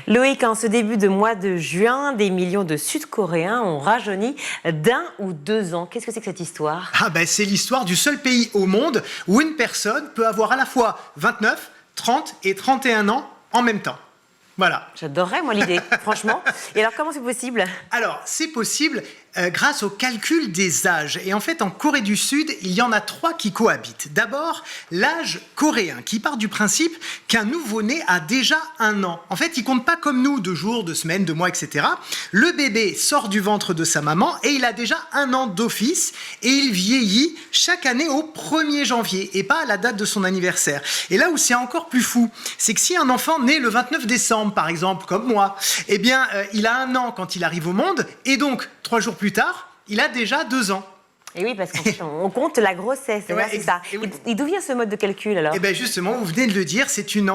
Loïc, en ce début de mois de juin, des millions de Sud-Coréens ont rajeuni d'1 ou 2 ans. Qu'est-ce que c'est que cette histoire? C'est l'histoire du seul pays au monde où une personne peut avoir à la fois 29, 30 et 31 ans en même temps. Voilà. J'adorerais, moi, l'idée, franchement. Et alors, comment c'est possible? Alors, c'est possible grâce au calcul des âges. Et en fait, en Corée du Sud, il y en a 3 qui cohabitent. D'abord, l'âge coréen, qui part du principe qu'un nouveau-né a déjà 1 an. En fait, il compte pas comme nous, de jours, de semaines, de mois, etc. Le bébé sort du ventre de sa maman et il a déjà 1 an d'office et il vieillit chaque année au 1er janvier et pas à la date de son anniversaire. Et là où c'est encore plus fou, c'est que si un enfant naît le 29 décembre, par exemple, comme moi, eh bien, il a 1 an quand il arrive au monde et donc 3 jours plus tard, il a déjà 2 ans. Et oui, parce qu'on compte la grossesse, c'est ça. Et d'où vient ce mode de calcul alors? Eh bien justement, vous venez de le dire, c'est une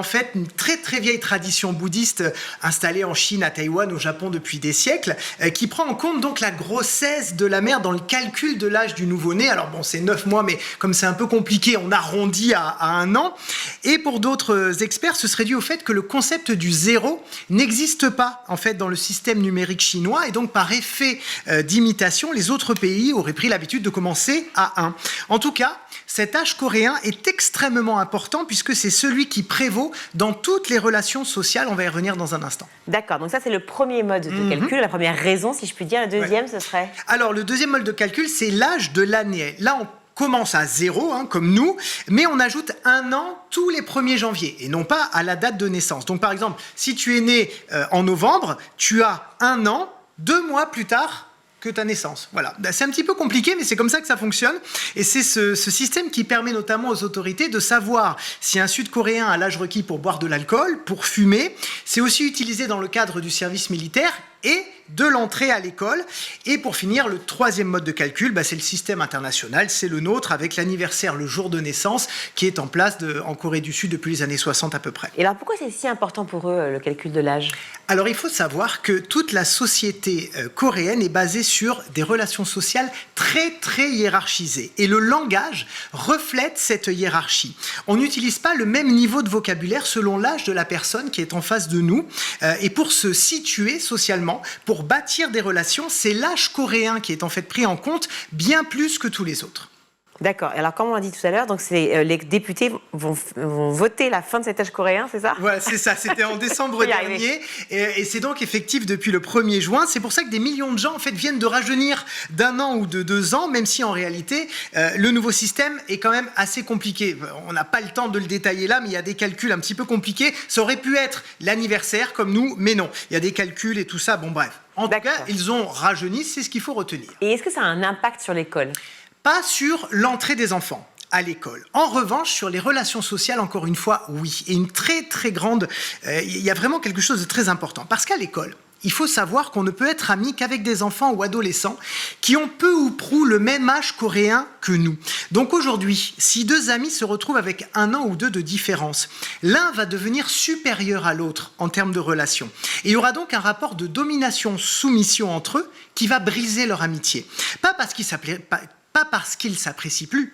très très vieille tradition bouddhiste installée en Chine, à Taïwan, au Japon depuis des siècles, qui prend en compte donc la grossesse de la mère dans le calcul de l'âge du nouveau-né. Alors bon, c'est 9 mois, mais comme c'est un peu compliqué, on arrondit à 1 an. Et pour d'autres experts, ce serait dû au fait que le concept du zéro n'existe pas en fait dans le système numérique chinois, et donc par effet d'imitation, les autres pays auraient pris l'habitude de commencer à 1. En tout cas, cet âge coréen est extrêmement important puisque c'est celui qui prévaut dans toutes les relations sociales. On va y revenir dans un instant. D'accord, donc ça c'est le premier mode de calcul, la première raison si je puis dire. Le deuxième, ce serait? Alors le deuxième mode de calcul, c'est l'âge de l'année. Là, on commence à 0, comme nous, mais on ajoute 1 an tous les 1er janvier et non pas à la date de naissance. Donc par exemple, si tu es né en novembre, tu as 1 an, 2 mois plus tard que ta naissance. Voilà. C'est un petit peu compliqué, mais c'est comme ça que ça fonctionne. Et c'est ce système qui permet notamment aux autorités de savoir si un Sud-Coréen a l'âge requis pour boire de l'alcool, pour fumer. C'est aussi utilisé dans le cadre du service militaire et de l'entrée à l'école. Et pour finir, le 3e mode de calcul, c'est le système international, c'est le nôtre, avec l'anniversaire, le jour de naissance, qui est en place en Corée du Sud depuis les années 60 à peu près. Et alors pourquoi c'est si important pour eux, le calcul de l'âge? Alors il faut savoir que toute la société coréenne est basée sur des relations sociales très très hiérarchisées. Et le langage reflète cette hiérarchie. On n'utilise pas le même niveau de vocabulaire selon l'âge de la personne qui est en face de nous. Et pour se situer socialement, pour bâtir des relations, c'est l'âge coréen qui est en fait pris en compte bien plus que tous les autres. D'accord. Alors, comme on l'a dit tout à l'heure, donc les députés vont voter la fin de cet âge coréen, c'est ça? Voilà, c'est ça. C'était en décembre dernier. Et c'est donc effectif depuis le 1er juin. C'est pour ça que des millions de gens, en fait, viennent de rajeunir d'1 an ou de 2 ans, même si en réalité, le nouveau système est quand même assez compliqué. On n'a pas le temps de le détailler là, mais il y a des calculs un petit peu compliqués. Ça aurait pu être l'anniversaire comme nous, mais non. Il y a des calculs et tout ça. Bon, bref. En tout cas, ils ont rajeuni, c'est ce qu'il faut retenir. Et est-ce que ça a un impact sur l'école? Pas sur l'entrée des enfants à l'école. En revanche, sur les relations sociales, encore une fois, oui. Et une très, très grande... il y a vraiment quelque chose de très important. Parce qu'à l'école, il faut savoir qu'on ne peut être ami qu'avec des enfants ou adolescents qui ont peu ou prou le même âge coréen que nous. Donc aujourd'hui, si 2 amis se retrouvent avec 1 an ou 2 de différence, l'un va devenir supérieur à l'autre en termes de relations. Et il y aura donc un rapport de domination-soumission entre eux qui va briser leur amitié. Pas parce qu'ils s'apprécient plus,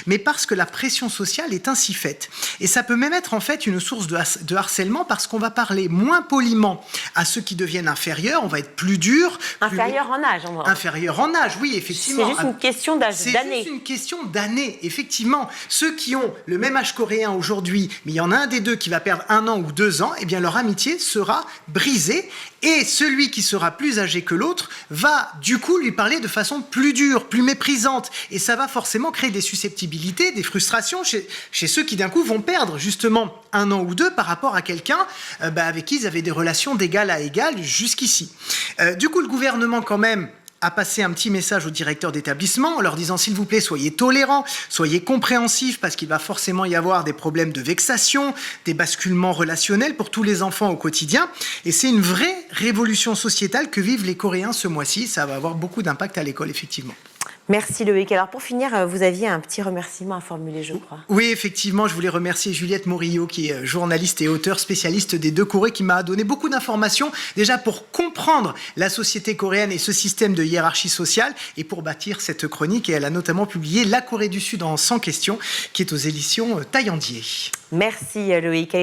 mais parce que la pression sociale est ainsi faite. Et ça peut même être en fait une source de harcèlement parce qu'on va parler moins poliment à ceux qui deviennent inférieurs, on va être plus dur. Inférieur en âge. Inférieur en âge, oui, effectivement. C'est juste une question d'âge, d'année. C'est juste une question d'année, effectivement. Ceux qui ont le même âge coréen aujourd'hui, mais il y en a un des deux qui va perdre 1 an ou 2 ans, eh bien leur amitié sera brisée. Et celui qui sera plus âgé que l'autre va du coup lui parler de façon plus dure, plus méprisante. Et ça va forcément créer des susceptibilités, des frustrations chez ceux qui d'un coup vont perdre justement 1 an ou 2 par rapport à quelqu'un avec qui ils avaient des relations d'égal à égal jusqu'ici. Du coup, le gouvernement quand même a passé un petit message aux directeurs d'établissement en leur disant s'il vous plaît, soyez tolérants, soyez compréhensifs parce qu'il va forcément y avoir des problèmes de vexation, des basculements relationnels pour tous les enfants au quotidien. Et c'est une vraie révolution sociétale que vivent les Coréens ce mois-ci. Ça va avoir beaucoup d'impact à l'école, effectivement. Merci Loïc. Alors pour finir, vous aviez un petit remerciement à formuler, je crois. Oui, effectivement, je voulais remercier Juliette Morillo, qui est journaliste et auteure spécialiste des 2 Corées, qui m'a donné beaucoup d'informations, déjà pour comprendre la société coréenne et ce système de hiérarchie sociale, et pour bâtir cette chronique. Et elle a notamment publié La Corée du Sud en 100 questions, qui est aux éditions Taillandier. Merci Loïc.